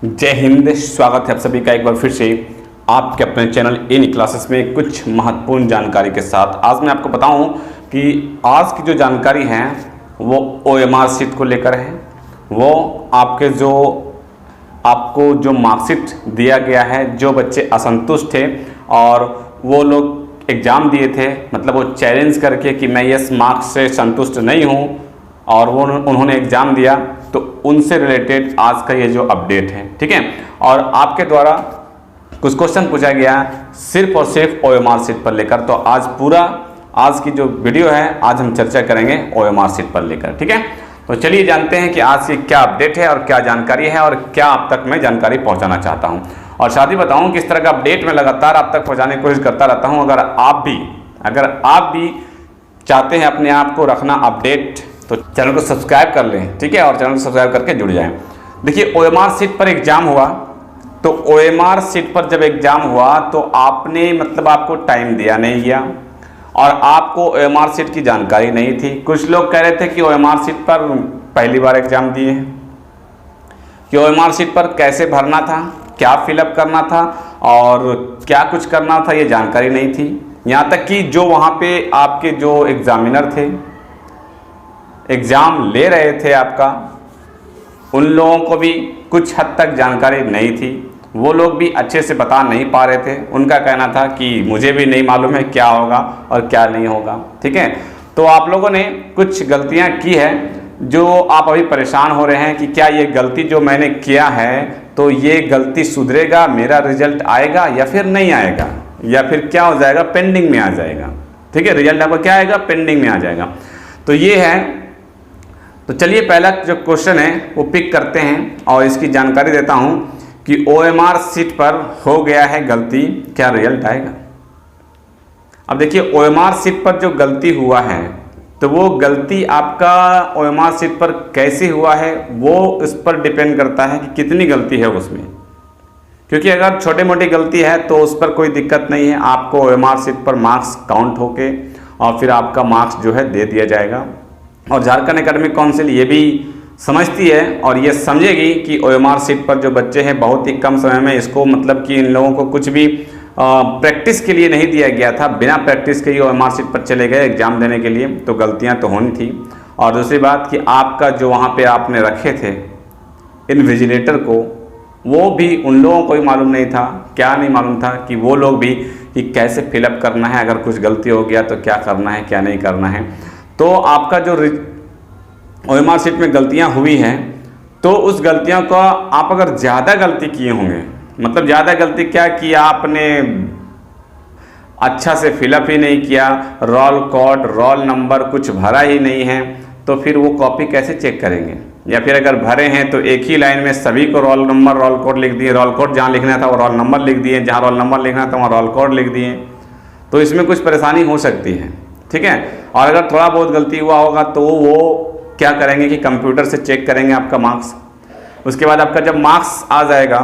जय हिंद। स्वागत है आप सभी का एक बार फिर से आपके अपने चैनल इन क्लासेस में कुछ महत्वपूर्ण जानकारी के साथ। आज मैं आपको बताऊं कि आज की जो जानकारी है वो OMR शीट को लेकर है। वो आपको जो मार्कशीट दिया गया है, जो बच्चे असंतुष्ट थे और वो लोग एग्ज़ाम दिए थे, मतलब वो चैलेंज करके कि मैं इस मार्क्स से संतुष्ट नहीं हूँ और वो उन्होंने एग्ज़ाम दिया, तो उनसे रिलेटेड आज का ये जो अपडेट है, ठीक है। और आपके द्वारा कुछ क्वेश्चन पूछा गया सिर्फ और सिर्फ OMR शीट पर लेकर। तो आज की जो वीडियो है, आज हम चर्चा करेंगे OMR शीट पर लेकर, ठीक है। तो चलिए जानते हैं कि आज की क्या अपडेट है और क्या जानकारी है और क्या आप तक मैं जानकारी पहुंचाना चाहता हूं। और साथ ही बताऊं कि इस तरह का अपडेट मैं लगातार आप तक पहुंचाने की कोशिश करता रहता हूं। अगर आप भी चाहते हैं अपने आप को रखना अपडेट, तो चैनल को सब्सक्राइब कर लें, ठीक है, और चैनल को सब्सक्राइब करके जुड़ जाएं। देखिए, OMR शीट पर एग्जाम हुआ, तो OMR शीट पर जब एग्जाम हुआ तो आपने आपको टाइम दिया नहीं गया और आपको OMR शीट की जानकारी नहीं थी। कुछ लोग कह रहे थे कि OMR शीट पर पहली बार एग्जाम दिए हैं, कि OMR शीट पर कैसे भरना था, क्या फिलअप करना था और क्या कुछ करना था, ये जानकारी नहीं थी। यहाँ तक कि जो वहाँ पे आपके जो एग्जामिनर थे, एग्ज़ाम ले रहे थे आपका, उन लोगों को भी कुछ हद तक जानकारी नहीं थी। वो लोग भी अच्छे से बता नहीं पा रहे थे। उनका कहना था कि मुझे भी नहीं मालूम है क्या होगा और क्या नहीं होगा, ठीक है। तो आप लोगों ने कुछ गलतियां की है, जो आप अभी परेशान हो रहे हैं कि क्या ये गलती जो मैंने किया है तो ये गलती सुधरेगा, मेरा रिजल्ट आएगा या फिर नहीं आएगा, या फिर क्या हो जाएगा, पेंडिंग में आ जाएगा, ठीक है। रिजल्ट आपका क्या आएगा, पेंडिंग में आ जाएगा। तो ये है। तो चलिए पहला जो क्वेश्चन है वो पिक करते हैं और इसकी जानकारी देता हूं कि OMR शीट पर हो गया है गलती, क्या रिजल्ट आएगा। अब देखिए, OMR शीट पर जो गलती हुआ है तो वो गलती आपका OMR शीट पर कैसे हुआ है वो इस पर डिपेंड करता है कि कितनी गलती है उसमें। क्योंकि अगर छोटी मोटी गलती है तो उस पर कोई दिक्कत नहीं है, आपको OMR शीट पर मार्क्स काउंट होके और फिर आपका मार्क्स जो है दे दिया जाएगा। और झारखंड एकेडमिक काउंसिल ये भी समझती है और ये समझेगी कि OMR शीट पर जो बच्चे हैं बहुत ही कम समय में इसको कि इन लोगों को कुछ भी प्रैक्टिस के लिए नहीं दिया गया था, बिना प्रैक्टिस के ही OMR शीट पर चले गए एग्जाम देने के लिए, तो गलतियां तो होनी थी। और दूसरी बात कि आपका जो वहाँ पे आपने रखे थे इन्विजिलेटर को, वो भी उन लोगों को भी मालूम नहीं था, क्या नहीं मालूम था कि वो लोग भी कि कैसे फिलअप करना है, अगर कुछ गलती हो गया तो क्या करना है क्या नहीं करना है। तो आपका जो OMR शीट में गलतियां हुई हैं तो उस गलतियों को आप अगर ज़्यादा गलती किए होंगे, ज़्यादा गलती क्या कि आपने अच्छा से फिलअप ही नहीं किया, रोल कोड रोल नंबर कुछ भरा ही नहीं है, तो फिर वो कॉपी कैसे चेक करेंगे। या फिर अगर भरे हैं तो एक ही लाइन में सभी को रोल नंबर रोल कोड लिख दिए, रोल कोड जहाँ लिखना था वो रोल नंबर लिख दिए, जहाँ रोल नंबर लिखना था वहाँ रोल कोड लिख दिए, तो इसमें कुछ परेशानी हो सकती है, ठीक है। और अगर थोड़ा बहुत गलती हुआ होगा तो वो क्या करेंगे कि कंप्यूटर से चेक करेंगे आपका मार्क्स। उसके बाद आपका जब मार्क्स आ जाएगा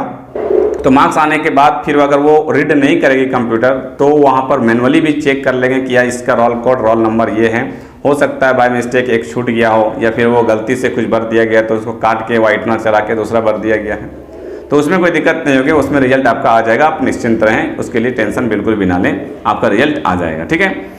तो मार्क्स आने के बाद फिर अगर वो रीड नहीं करेगी कंप्यूटर तो वहाँ पर मैनुअली भी चेक कर लेंगे कि यार इसका रोल कोड रोल नंबर ये है। हो सकता है बाय मिस्टेक एक छूट गया हो या फिर वो गलती से कुछ भर दिया गया तो उसको काट के वाइटनर चला के दूसरा भर दिया गया है, तो उसमें कोई दिक्कत नहीं होगी, उसमें रिजल्ट आपका आ जाएगा। आप निश्चिंत रहें, उसके लिए टेंशन बिल्कुल भी ना लें, आपका रिजल्ट आ जाएगा, ठीक है।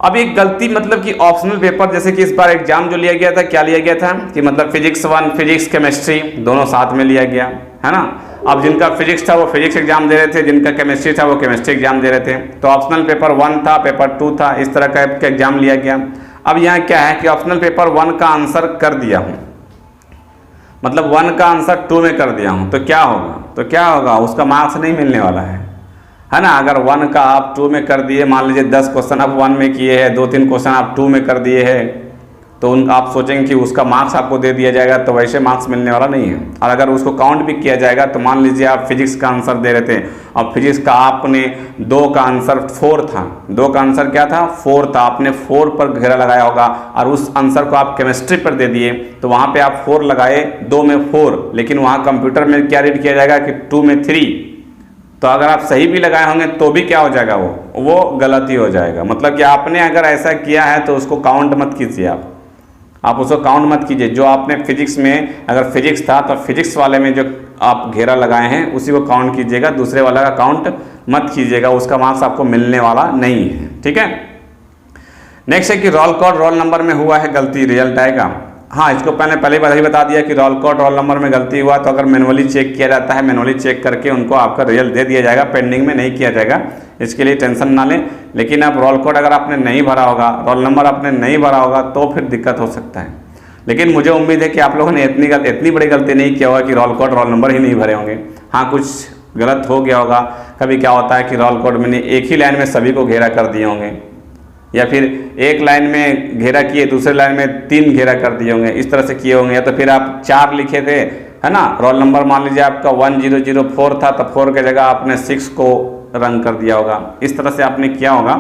अब एक गलती कि ऑप्शनल पेपर, जैसे कि इस बार एग्जाम जो लिया गया था, क्या लिया गया था कि फिजिक्स 1 फिजिक्स केमिस्ट्री दोनों साथ में लिया गया है ना। अब जिनका फिजिक्स था वो फिजिक्स एग्जाम दे रहे थे, जिनका केमिस्ट्री था वो केमिस्ट्री एग्जाम दे रहे थे। तो ऑप्शनल पेपर 1 था, पेपर 2 था, इस तरह का एग्जाम लिया गया। अब यहाँ क्या है कि ऑप्शनल पेपर 1 का आंसर कर दिया हूँ, 1 का आंसर 2 में कर दिया हूँ, तो क्या होगा, उसका मार्क्स नहीं मिलने वाला है ना। अगर 1 का आप 2 में कर दिए, मान लीजिए 10 क्वेश्चन आप 1 में किए हैं, 2-3 क्वेश्चन आप 2 में कर दिए हैं, तो आप सोचेंगे कि उसका मार्क्स आपको दे दिया जाएगा, तो वैसे मार्क्स मिलने वाला नहीं है। और अगर उसको काउंट भी किया जाएगा तो मान लीजिए आप फिजिक्स का आंसर दे रहे थे और फिजिक्स का आपने 2 का आंसर 4 था, 2 का आंसर क्या था, 4 था, आपने 4 पर घेरा लगाया होगा और उस आंसर को आप केमिस्ट्री पर दे दिए, तो वहाँ पर आप 4 लगाए, 2 में 4, लेकिन वहाँ कंप्यूटर में क्या रीड किया जाएगा कि 2 में 3। तो अगर आप सही भी लगाए होंगे तो भी क्या हो जाएगा, वो गलती हो जाएगा। कि आपने अगर ऐसा किया है तो उसको काउंट मत कीजिए आप उसको काउंट मत कीजिए। जो आपने फिजिक्स में, अगर फिजिक्स था तो फिजिक्स वाले में जो आप घेरा लगाए हैं उसी को काउंट कीजिएगा, दूसरे वाला का काउंट मत कीजिएगा, उसका मार्क्स आपको मिलने वाला नहीं है। ठीक है। नेक्स्ट है कि रोल कोड रोल नंबर में हुआ है गलती, रिजल्ट आएगा। हाँ, इसको पहले ही बता दिया कि रोल कोड रोल नंबर में गलती हुआ तो अगर मैनुअली चेक किया जाता है, मैनुअली चेक करके उनको आपका रिजल्ट दे दिया जाएगा, पेंडिंग में नहीं किया जाएगा, इसके लिए टेंशन ना लें। लेकिन अब रोल कोड अगर आपने नहीं भरा होगा, रोल नंबर आपने नहीं भरा होगा तो फिर दिक्कत हो सकता है। लेकिन मुझे उम्मीद है कि आप लोगों ने इतनी बड़ी गलती नहीं किया होगा कि रोल कोड रोल नंबर ही नहीं भरे होंगे। हाँ, कुछ गलत हो गया होगा। कभी क्या होता है कि रोल कोड में एक ही लाइन में सभी को घेरा कर दिए होंगे, या फिर एक लाइन में घेरा किए, दूसरे लाइन में 3 घेरा कर दिए होंगे, इस तरह से किए होंगे। या तो फिर आप 4 लिखे थे, है ना, रोल नंबर मान लीजिए आपका 1004 था, तो 4 की जगह आपने 6 को रंग कर दिया होगा, इस तरह से आपने किया होगा।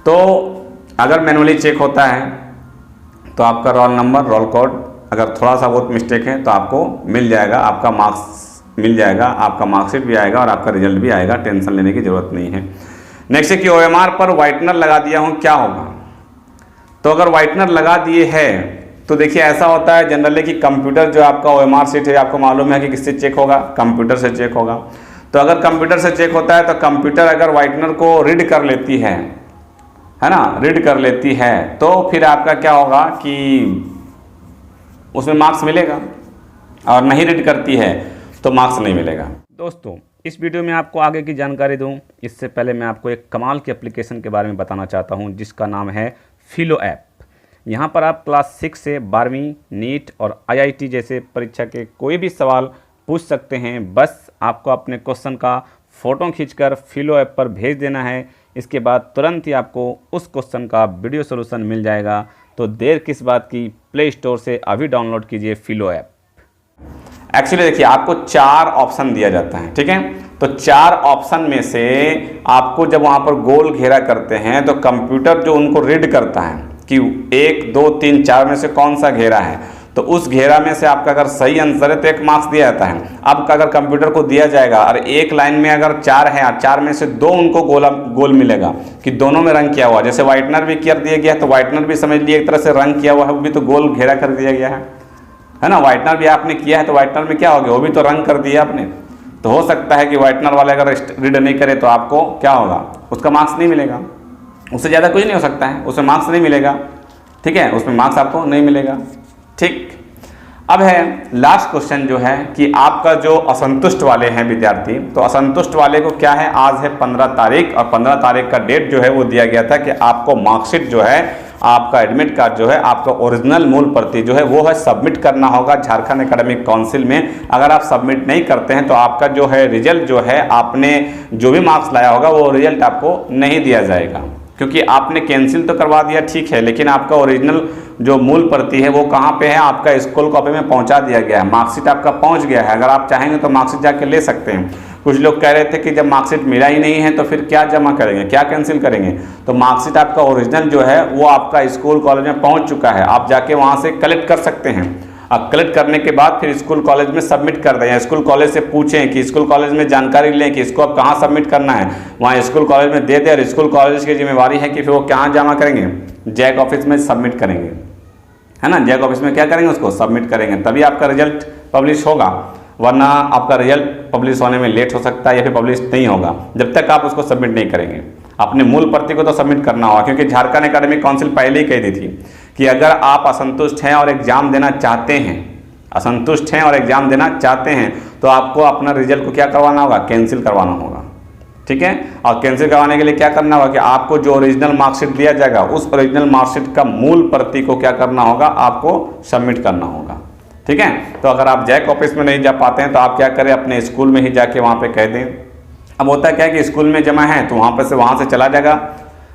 तो अगर मैनुअली चेक होता है तो आपका रोल नंबर रोल कोड अगर थोड़ा सा बहुत मिस्टेक है तो आपको मिल जाएगा, आपका मार्क्स मिल जाएगा, आपका मार्कशीट भी आएगा और आपका रिजल्ट भी आएगा, टेंशन लेने की ज़रूरत नहीं है। नेक्स्ट है कि OMR पर वाइटनर लगा दिया हूँ, क्या होगा। तो अगर वाइटनर लगा दिए है तो देखिए ऐसा होता है जनरली कि कंप्यूटर जो आपका OMR शीट है, आपको मालूम है कि किससे चेक होगा, कंप्यूटर से चेक होगा। तो अगर कंप्यूटर से चेक होता है तो कंप्यूटर अगर वाइटनर को रीड कर लेती है ना, रीड कर लेती है, तो फिर आपका क्या होगा कि उसमें मार्क्स मिलेगा, और नहीं रीड करती है तो मार्क्स नहीं मिलेगा। दोस्तों, इस वीडियो में आपको आगे की जानकारी दूं इससे पहले मैं आपको एक कमाल की एप्लीकेशन के बारे में बताना चाहता हूं जिसका नाम है फिलो ऐप। यहां पर आप क्लास 6 से 12वीं नीट और IIT जैसे परीक्षा के कोई भी सवाल पूछ सकते हैं। बस आपको अपने क्वेश्चन का फ़ोटो खींचकर फिलो ऐप पर भेज देना है। इसके बाद तुरंत ही आपको उस क्वेश्चन का वीडियो सोल्यूशन मिल जाएगा। तो देर किस बात की, प्ले स्टोर से अभी डाउनलोड कीजिए फिलो ऐप। एक्चुअली देखिए, आपको 4 ऑप्शन दिया जाता है, ठीक है। तो 4 ऑप्शन में से आपको जब वहां पर गोल घेरा करते हैं तो कंप्यूटर जो उनको रीड करता है कि 1 2 3 4 में से कौन सा घेरा है, तो उस घेरा में से आपका अगर सही आंसर है तो 1 मार्क्स दिया जाता है। अब अगर कंप्यूटर को दिया जाएगा और एक लाइन में अगर 4 है और 4 में से 2 उनको गोल मिलेगा कि दोनों में रंग किया हुआ, जैसे व्हाइटनर भी कर दिया गया तो व्हाइटनर भी समझ लिए एक तरह से रंग किया हुआ है, वो भी तो गोल घेरा कर दिया गया है ना। व्हाइटनर भी आपने किया है तो व्हाइटनर में क्या हो गया, वो भी तो रंग कर दिया आपने। तो हो सकता है कि व्हाइटनर वाले अगर रीड नहीं करे तो आपको क्या होगा, उसका मार्क्स नहीं मिलेगा। उससे ज़्यादा कुछ नहीं हो सकता है, उसमें मार्क्स नहीं मिलेगा, ठीक है, उसमें मार्क्स आपको नहीं मिलेगा। ठीक, अब है लास्ट क्वेश्चन जो है कि आपका जो असंतुष्ट वाले हैं विद्यार्थी, तो असंतुष्ट वाले को क्या है, आज है 15 तारीख और 15 तारीख का डेट जो है वो दिया गया था कि आपको मार्कशीट जो है, आपका एडमिट कार्ड जो है, आपका ओरिजिनल मूल प्रति जो है वो है सबमिट करना होगा झारखंड एकेडमिक काउंसिल में। अगर आप सबमिट नहीं करते हैं तो आपका जो है रिजल्ट जो है, आपने जो भी मार्क्स लाया होगा वो रिजल्ट आपको नहीं दिया जाएगा, क्योंकि आपने कैंसिल तो करवा दिया, ठीक है, लेकिन आपका ओरिजिनल जो मूल प्रति है वो कहाँ पे है, आपका स्कूल कॉपी में पहुंचा दिया गया है, मार्कशीट आपका पहुंच गया है। अगर आप चाहेंगे तो मार्कशीट जाके ले सकते हैं। कुछ लोग कह रहे थे कि जब मार्कशीट मिला ही नहीं है तो फिर क्या जमा करेंगे, क्या कैंसिल करेंगे। तो मार्कशीट आपका ओरिजिनल जो है वो आपका स्कूल कॉलेज में पहुँच चुका है, आप जाके वहाँ से कलेक्ट कर सकते हैं। अब कलेक्ट करने के बाद फिर स्कूल कॉलेज में सबमिट कर दें, या स्कूल कॉलेज से पूछें कि स्कूल कॉलेज में जानकारी लें कि इसको अब कहाँ सबमिट करना है, वहाँ स्कूल कॉलेज में दे दें। और स्कूल कॉलेज की जिम्मेवारी है कि फिर वो कहाँ जमा करेंगे, जैक ऑफिस में सबमिट करेंगे, है ना। जैक ऑफिस में क्या करेंगे, उसको सबमिट करेंगे, तभी आपका रिजल्ट पब्लिश होगा, वरना आपका रिजल्ट पब्लिश होने में लेट हो सकता है या फिर पब्लिश नहीं होगा जब तक आप उसको सबमिट नहीं करेंगे। अपने मूल प्रति को तो सबमिट करना होगा, क्योंकि झारखंड एकेडमिक काउंसिल पहले ही कह दी थी कि अगर आप असंतुष्ट हैं और एग्जाम देना चाहते हैं, असंतुष्ट हैं और एग्जाम देना चाहते हैं तो आपको अपना रिजल्ट को क्या करवाना होगा, कैंसिल करवाना होगा, ठीक है। और कैंसिल करवाने के लिए क्या करना होगा कि आपको जो ओरिजिनल मार्कशीट दिया जाएगा उस ओरिजिनल मार्कशीट का मूल प्रति को क्या करना होगा, आपको सबमिट करना होगा, ठीक है। तो अगर आप जैक ऑफिस में नहीं जा पाते हैं तो आप क्या करें, अपने स्कूल में ही जाके वहाँ पे कह दें। अब होता क्या है कि स्कूल में जमा है तो वहाँ से चला जाएगा,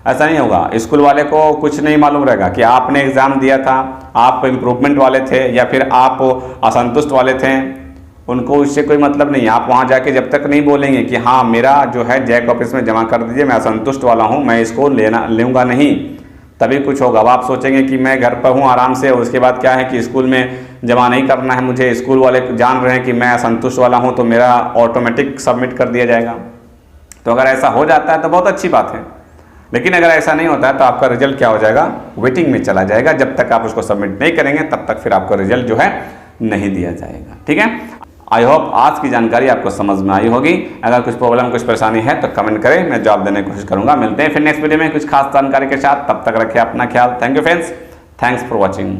ऐसा नहीं होगा। स्कूल वाले को कुछ नहीं मालूम रहेगा कि आपने एग्ज़ाम दिया था, आप इम्प्रूवमेंट वाले थे या फिर आप असंतुष्ट वाले थे, उनको इससे कोई मतलब नहीं है। आप वहाँ जाके जब तक नहीं बोलेंगे कि हाँ मेरा जो है जैक ऑफिस में जमा कर दीजिए, मैं असंतुष्ट वाला हूँ, मैं इसको लूँगा नहीं, तभी कुछ होगा। अब आप सोचेंगे कि मैं घर पर हूँ आराम से, उसके बाद क्या है कि स्कूल में जमा नहीं करना है मुझे, स्कूल वाले जान रहे हैं कि मैं असंतुष्ट वाला हूँ तो मेरा ऑटोमेटिक सबमिट कर दिया जाएगा। तो अगर ऐसा हो जाता है तो बहुत अच्छी बात है, लेकिन अगर ऐसा नहीं होता है तो आपका रिजल्ट क्या हो जाएगा, वेटिंग में चला जाएगा। जब तक आप उसको सबमिट नहीं करेंगे तब तक फिर आपको रिजल्ट जो है नहीं दिया जाएगा। ठीक है, आई होप आज की जानकारी आपको समझ में आई होगी। अगर कुछ प्रॉब्लम कुछ परेशानी है तो कमेंट करें, मैं जवाब देने की कोशिश करूंगा। मिलते हैं फिर नेक्स्ट वीडियो में कुछ खास जानकारी के साथ, तब तक रखिए अपना ख्याल। Thank you friends, thanks for watching.